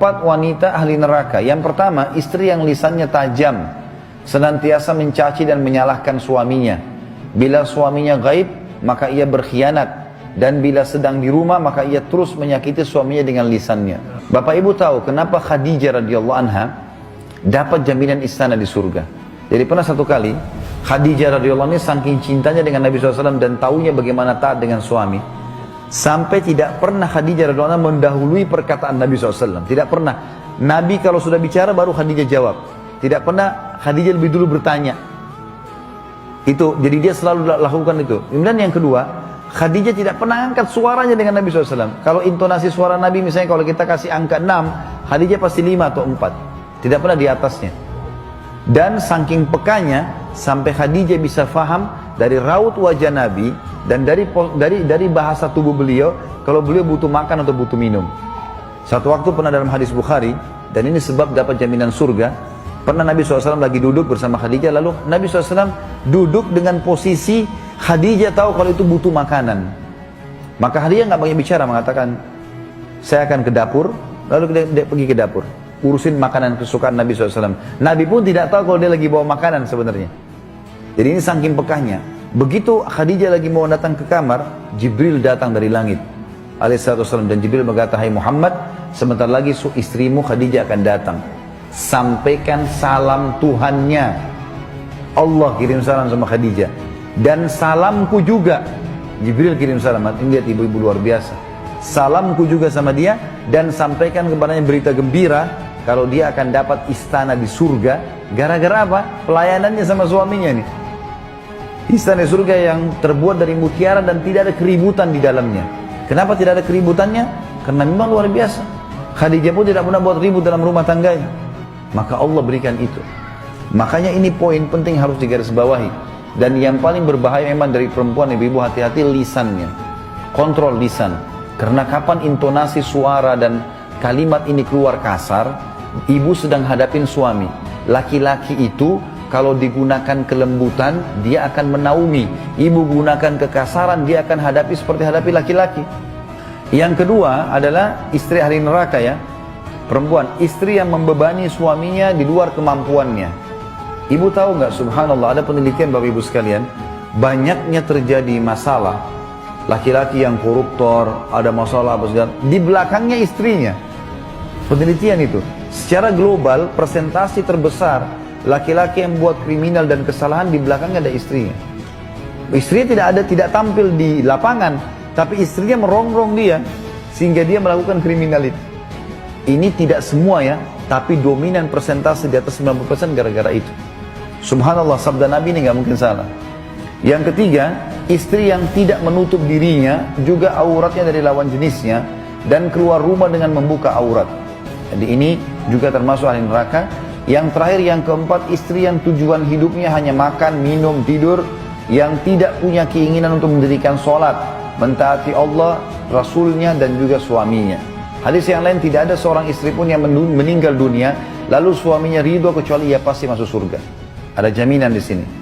4 wanita ahli neraka. Yang pertama, istri yang lisannya tajam, senantiasa mencaci dan menyalahkan suaminya. Bila suaminya gaib, maka ia berkhianat. Dan bila sedang di rumah, maka ia terus menyakiti suaminya dengan lisannya. Bapak Ibu tahu kenapa Khadijah radhiyallahu anha dapat jaminan istana di surga? Jadi pernah satu kali, Khadijah radhiyallahu anha saking cintanya dengan Nabi SAW dan taunya bagaimana taat dengan suami, sampai tidak pernah Khadijah radhiyallahu anha mendahului perkataan Nabi SAW. Tidak pernah. Nabi kalau sudah bicara baru Khadijah jawab. Tidak pernah Khadijah lebih dulu bertanya. Itu, jadi dia selalu lakukan itu. Kemudian yang kedua, Khadijah tidak pernah angkat suaranya dengan Nabi SAW. Kalau intonasi suara Nabi misalnya kalau kita kasih angka 6, Khadijah pasti 5 atau 4. Tidak pernah di atasnya. Dan saking pekanya sampai Khadijah bisa faham dari raut wajah Nabi dan dari bahasa tubuh beliau kalau beliau butuh makan atau butuh minum. Satu waktu pernah dalam hadis Bukhari, dan ini sebab dapat jaminan surga, pernah Nabi SAW lagi duduk bersama Khadijah, lalu Nabi SAW duduk dengan posisi Khadijah tahu kalau itu butuh makanan. Maka Khadijah nggak banyak bicara, mengatakan saya akan ke dapur, lalu dia pergi ke dapur urusin makanan kesukaan Nabi SAW. Nabi pun tidak tahu kalau dia lagi bawa makanan sebenarnya. Jadi ini saking pekahnya. Begitu Khadijah lagi mau datang ke kamar, Jibril datang dari langit alaihissalam, dan Jibril berkata, hai Muhammad, sebentar lagi istrimu Khadijah akan datang. Sampaikan salam Tuhannya. Allah kirim salam sama Khadijah. Dan salamku juga. Jibril kirim salam. Ini lihat ibu-ibu luar biasa. Salamku juga sama dia, dan sampaikan kepadanya berita gembira kalau dia akan dapat istana di surga. Gara-gara apa? Pelayanannya sama suaminya nih. Istana surga yang terbuat dari mutiara dan tidak ada keributan di dalamnya. Kenapa tidak ada keributannya? Karena memang luar biasa. Khadijah pun tidak pernah buat ribut dalam rumah tangganya. Maka Allah berikan itu. Makanya ini poin penting harus digarisbawahi. Dan yang paling berbahaya memang dari perempuan, ibu-ibu hati-hati lisannya. Kontrol lisan. Karena kapan intonasi suara dan kalimat ini keluar kasar, ibu sedang hadapin suami. Laki-laki itu kalau digunakan kelembutan, dia akan menaungi. Ibu gunakan kekasaran, dia akan hadapi seperti hadapi laki-laki. Yang kedua adalah istri ahli neraka ya. Perempuan, istri yang membebani suaminya di luar kemampuannya. Ibu tahu nggak, subhanallah, ada penelitian Bapak Ibu sekalian, banyaknya terjadi masalah laki-laki yang koruptor, ada masalah apa segala, di belakangnya istrinya. Penelitian itu, secara global persentase terbesar laki-laki yang buat kriminal dan kesalahan di belakangnya ada istrinya. Istrinya tidak tampil di lapangan, tapi istrinya merongrong dia sehingga dia melakukan kriminal itu. Ini tidak semua ya, tapi dominan persentase di atas 90% gara-gara itu. Subhanallah, sabda Nabi ini nggak mungkin salah. Yang ketiga, istri yang tidak menutup dirinya, juga auratnya dari lawan jenisnya, dan keluar rumah dengan membuka aurat. Jadi ini juga termasuk ahli neraka. Yang terakhir, yang keempat, istri yang tujuan hidupnya hanya makan, minum, tidur, yang tidak punya keinginan untuk mendirikan sholat, mentaati Allah, Rasulnya, dan juga suaminya. Hadis yang lain, tidak ada seorang istri pun yang meninggal dunia, lalu suaminya ridho kecuali ia pasti masuk surga. Ada jaminan di sini.